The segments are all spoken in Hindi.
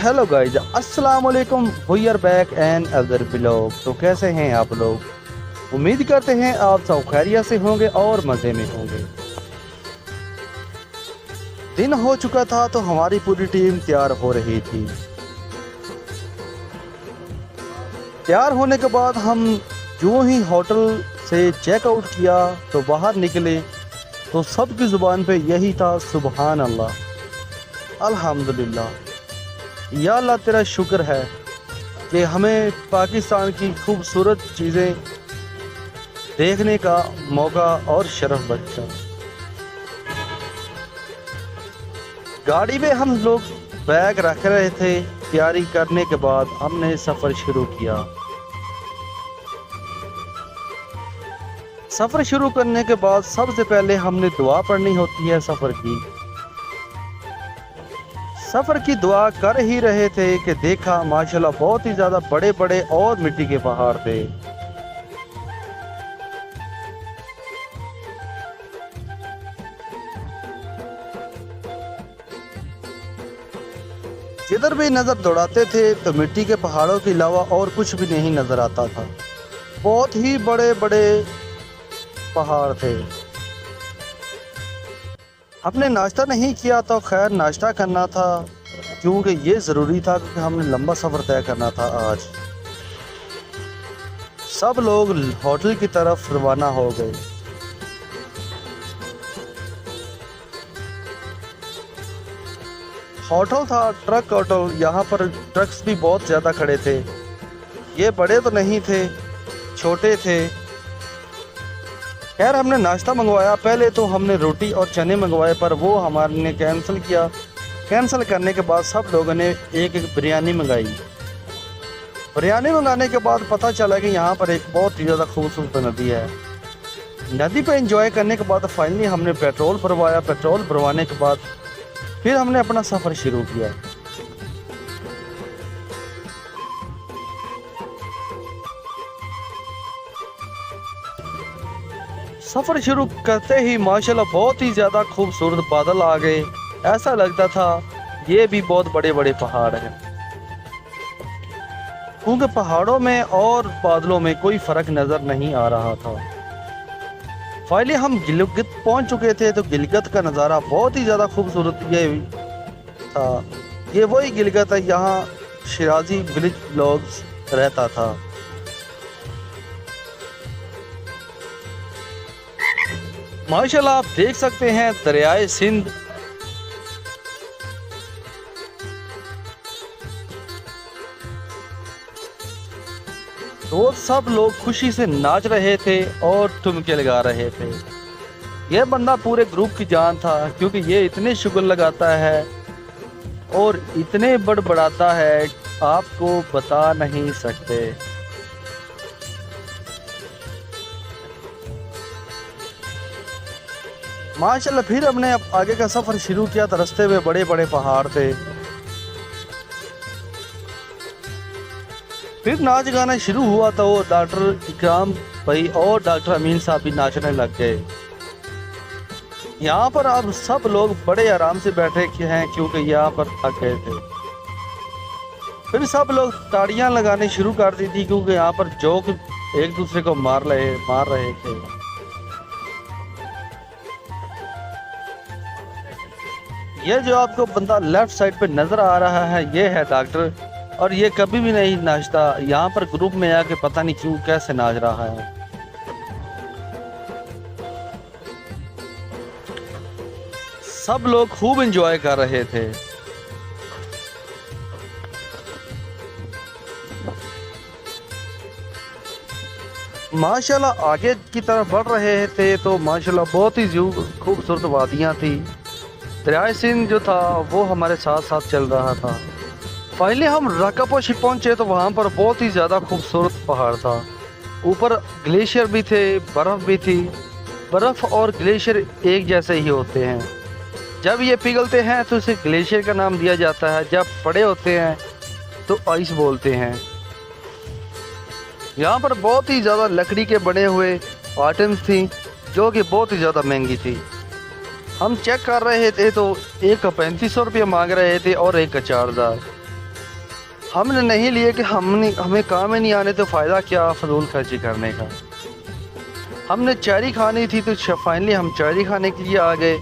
हेलो गाइज, अस्सलाम वालेकुम। We are back and other blog. तो कैसे हैं आप लोग? उम्मीद करते हैं आप सब खैरियत से होंगे और मज़े में होंगे। दिन हो चुका था तो हमारी पूरी टीम तैयार हो रही थी। तैयार होने के बाद हम जो ही होटल से चेकआउट किया तो बाहर निकले तो सबकी ज़ुबान पे यही था, सुबहान अल्लाह, अल्हम्दुलिल्लाह। या अल्लाह तेरा शुक्र है कि हमें पाकिस्तान की खूबसूरत चीज़ें देखने का मौका और शरफ बख्शा। गाड़ी में हम लोग बैग रख रहे थे। तैयारी करने के बाद हमने सफ़र शुरू किया। सफ़र शुरू करने के बाद सबसे पहले हमने दुआ पढ़नी होती है सफ़र की। सफ़र की दुआ कर ही रहे थे कि देखा माशाल्लाह बहुत ही ज़्यादा बड़े बड़े और मिट्टी के पहाड़ थे। जिधर भी नज़र दौड़ाते थे तो मिट्टी के पहाड़ों के अलावा और कुछ भी नहीं नज़र आता था। बहुत ही बड़े बड़े पहाड़ थे। हमने नाश्ता नहीं किया तो खैर नाश्ता करना था, क्योंकि ये ज़रूरी था क्योंकि हमने लंबा सफ़र तय करना था आज। सब लोग होटल की तरफ रवाना हो गए। होटल था ट्रक होटल। यहाँ पर ट्रक्स भी बहुत ज़्यादा खड़े थे। ये बड़े तो नहीं थे, छोटे थे। खैर हमने नाश्ता मंगवाया। पहले तो हमने रोटी और चने मंगवाए पर वो हमारे कैंसिल किया। कैंसिल करने के बाद सब लोगों ने एक एक बिरयानी मंगाई। बिरयानी मंगाने के बाद पता चला कि यहाँ पर एक बहुत ही ज़्यादा खूबसूरत नदी है। नदी पे एंजॉय करने के बाद फाइनली हमने पेट्रोल भरवाया। पेट्रोल भरवाने के बाद फिर हमने अपना सफ़र शुरू किया। सफ़र शुरू करते ही माशाल्लाह बहुत ही ज़्यादा खूबसूरत बादल आ गए। ऐसा लगता था ये भी बहुत बड़े बड़े पहाड़ हैं, क्योंकि पहाड़ों में और बादलों में कोई फ़र्क नज़र नहीं आ रहा था। फाइनली हम गिलगित पहुंच चुके थे। तो गिलगित का नज़ारा बहुत ही ज़्यादा खूबसूरत ये था। ये वही गिलगित है यहाँ शिराजी विलेज ब्लॉग्स रहता था। माशाल्लाह आप देख सकते हैं दरियाए सिंध। तो सब लोग खुशी से नाच रहे थे और ठुमके लगा रहे थे। यह बंदा पूरे ग्रुप की जान था, क्योंकि ये इतने शुगर लगाता है और इतने बड़बड़ाता है आपको बता नहीं सकते। माशाल्लाह फिर हमने अब आगे का सफ़र शुरू किया। तो रास्ते में बड़े बड़े पहाड़ थे। फिर नाच गाना शुरू हुआ तो डॉक्टर इकराम भाई और डॉक्टर अमीन साहब भी नाचने लग गए। यहाँ पर अब सब लोग बड़े आराम से बैठे हैं, क्योंकि यहाँ पर थक गए थे। फिर सब लोग ताड़ियाँ लगाने शुरू कर दी थी, क्योंकि यहाँ पर जोक एक दूसरे को मार रहे थे। ये जो आपको बंदा लेफ्ट साइड पे नजर आ रहा है ये है डॉक्टर, और ये कभी भी नहीं नाचता। यहाँ पर ग्रुप में आके पता नहीं क्यों कैसे नाच रहा है। सब लोग खूब एंजॉय कर रहे थे। माशाल्लाह आगे की तरफ बढ़ रहे थे तो माशाल्लाह बहुत ही खूबसूरत वादियाँ थी। दरियाए सिंध जो था वो हमारे साथ साथ चल रहा था। फाइनली हम रकापोशी पहुंचे तो वहाँ पर बहुत ही ज़्यादा खूबसूरत पहाड़ था। ऊपर ग्लेशियर भी थे, बर्फ़ भी थी। बर्फ़ और ग्लेशियर एक जैसे ही होते हैं। जब ये पिघलते हैं तो इसे ग्लेशियर का नाम दिया जाता है, जब बड़े होते हैं तो आइस बोलते हैं। यहाँ पर बहुत ही ज़्यादा लकड़ी के बने हुए आइटम्स थी जो कि बहुत ही ज़्यादा महंगी थी। हम चेक कर रहे थे तो एक का 3500 रुपये मांग रहे थे और एक का 4000। हमने नहीं लिए कि हमें काम में नहीं आने तो फ़ायदा क्या फजूल खर्ची करने का। हमने चेरी खानी थी तो फाइनली हम चेरी खाने के लिए आ गए।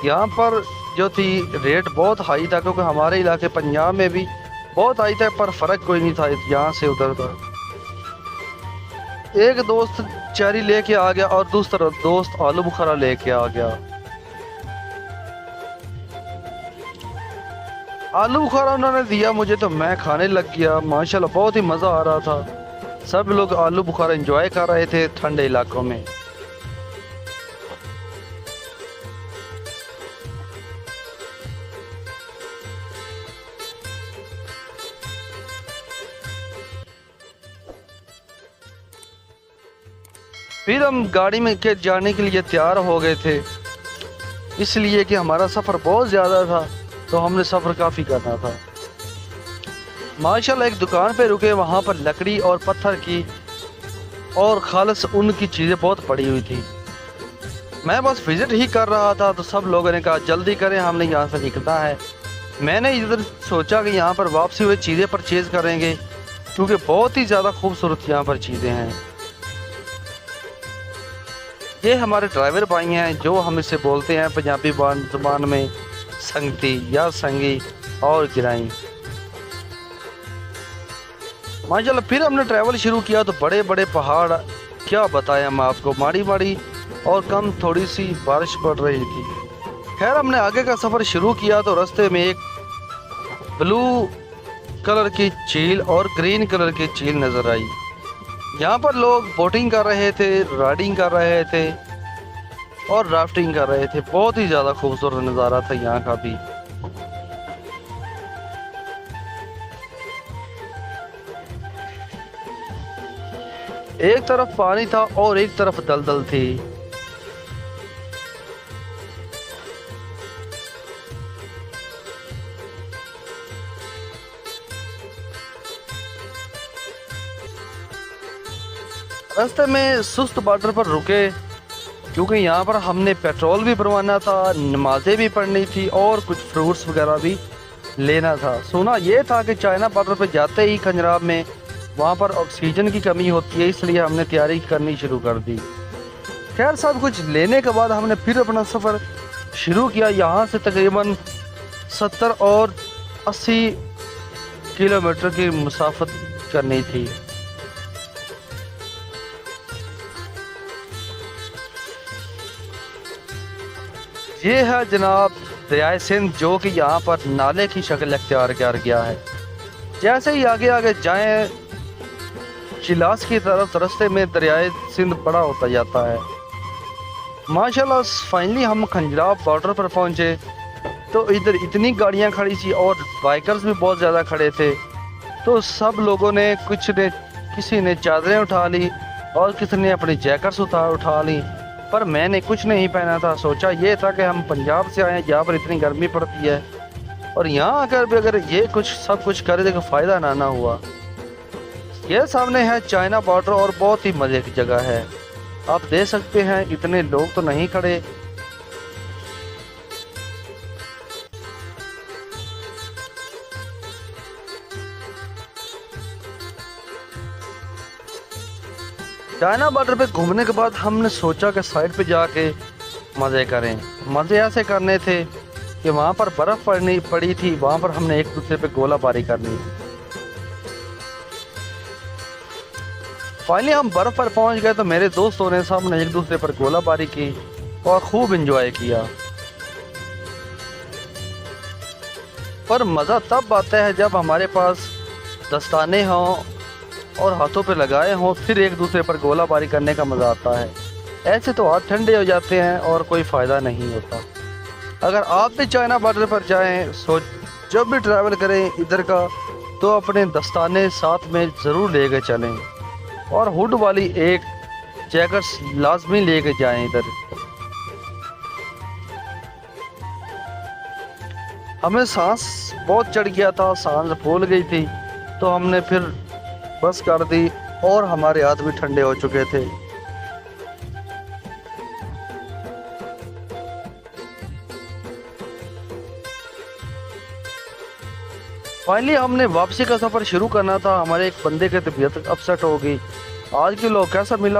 यहाँ पर जो थी रेट बहुत हाई था क्योंकि हमारे इलाके पंजाब में भी बहुत हाई था, पर फ़र्क कोई नहीं था यहाँ से उधर तक। एक दोस्त चेरी लेके आ गया और दूसरा दोस्त आलू बुखारा लेके आ गया। आलू बुखारा उन्होंने दिया मुझे तो मैं खाने लग गया। माशाल्लाह बहुत ही मज़ा आ रहा था। सब लोग आलू बुखारा एंजॉय कर रहे थे ठंडे इलाकों में। फिर हम गाड़ी में के जाने के लिए तैयार हो गए थे, इसलिए कि हमारा सफ़र बहुत ज़्यादा था तो हमने सफ़र काफ़ी करना था। माशाल्लाह एक दुकान पे रुके, वहाँ पर लकड़ी और पत्थर की और खालिस ऊन की चीज़ें बहुत पड़ी हुई थी। मैं बस विज़िट ही कर रहा था तो सब लोगों ने कहा जल्दी करें, हमने यहाँ से निकलना है। मैंने इधर सोचा कि यहाँ पर वापसी हुए चीज़ें परचेज़ करेंगे क्योंकि बहुत ही ज़्यादा खूबसूरत यहाँ पर चीज़ें हैं। ये हमारे ड्राइवर भाई हैं जो हम इसे बोलते हैं पंजाबी ज़ुबान में संगती या संगी और गिराई। माशाल्लाह फिर हमने ट्रैवल शुरू किया तो बड़े बड़े पहाड़, क्या बताएं हम आपको, माड़ी माड़ी और कम थोड़ी सी बारिश पड़ रही थी। खैर हमने आगे का सफ़र शुरू किया तो रास्ते में एक ब्लू कलर की झील और ग्रीन कलर की झील नज़र आई। यहाँ पर लोग बोटिंग कर रहे थे, राइडिंग कर रहे थे और राफ्टिंग कर रहे थे। बहुत ही ज़्यादा खूबसूरत नज़ारा था यहाँ का भी। एक तरफ पानी था और एक तरफ दलदल थी। रास्ते में सुस्त बॉर्डर पर रुके क्योंकि यहाँ पर हमने पेट्रोल भी भरवाना था, नमाजें भी पढ़नी थी और कुछ फ्रूट्स वगैरह भी लेना था। सुना ये था कि चाइना बॉर्डर पर जाते ही खंजराब में वहाँ पर ऑक्सीजन की कमी होती है, इसलिए हमने तैयारी करनी शुरू कर दी। खैर सब कुछ लेने के बाद हमने फिर अपना सफ़र शुरू किया। यहाँ से तकरीबन 70 और 80 किलोमीटर की मुसाफत करनी थी। ये है जनाब दरियाए सिंध जो कि यहाँ पर नाले की शक्ल अख्तियार कर गया है। जैसे ही आगे आगे जाएं चिलास की तरफ रास्ते में दरियाए सिंध बड़ा होता जाता है। माशाल्लाह फाइनली हम खंजराब बॉर्डर पर पहुँचे तो इधर इतनी गाड़ियाँ खड़ी थी और बाइकर्स भी बहुत ज़्यादा खड़े थे। तो सब लोगों ने किसी ने चादरें उठा ली और किसी ने अपनी जैकेट्स उठा ली, पर मैंने कुछ नहीं पहना था। सोचा ये था कि हम पंजाब से आए हैं जहाँ पर इतनी गर्मी पड़ती है और यहाँ आकर भी अगर ये सब कुछ करे तो फ़ायदा ना हुआ। ये सामने है चाइना बॉर्डर और बहुत ही मज़े की जगह है। आप देख सकते हैं इतने लोग तो नहीं खड़े। चाइना बॉर्डर पे घूमने के बाद हमने सोचा कि साइड पे जाके मज़े करें। मज़े ऐसे करने थे कि वहाँ पर बर्फ़ पड़ी थी, वहाँ पर हमने एक दूसरे पे गोलाबारी करनी। फाइनली हम बर्फ़ पर पहुँच गए तो मेरे दोस्तों ने सामने एक दूसरे पर गोलाबारी की और खूब एंजॉय किया। पर मज़ा तब आता है जब हमारे पास दस्ताने हों और हाथों पे लगाए हों फिर एक दूसरे पर गोलाबारी करने का मज़ा आता है। ऐसे तो हाथ ठंडे हो जाते हैं और कोई फ़ायदा नहीं होता। अगर आप भी चाइना बॉर्डर पर जाएं सो जब भी ट्रैवल करें इधर का तो अपने दस्ताने साथ में ज़रूर लेके चलें और हुड वाली एक जैकेट लाजमी लेके जाएं इधर। हमें सांस बहुत चढ़ गया था, सांस फूल गई थी, तो हमने फिर बस कर दी और हमारे हाथ भी ठंडे हो चुके थे। फाइनली हमने वापसी का सफ़र शुरू करना था। हमारे एक बंदे की तबीयत अपसेट हो गई। आज के लोग कैसा मिला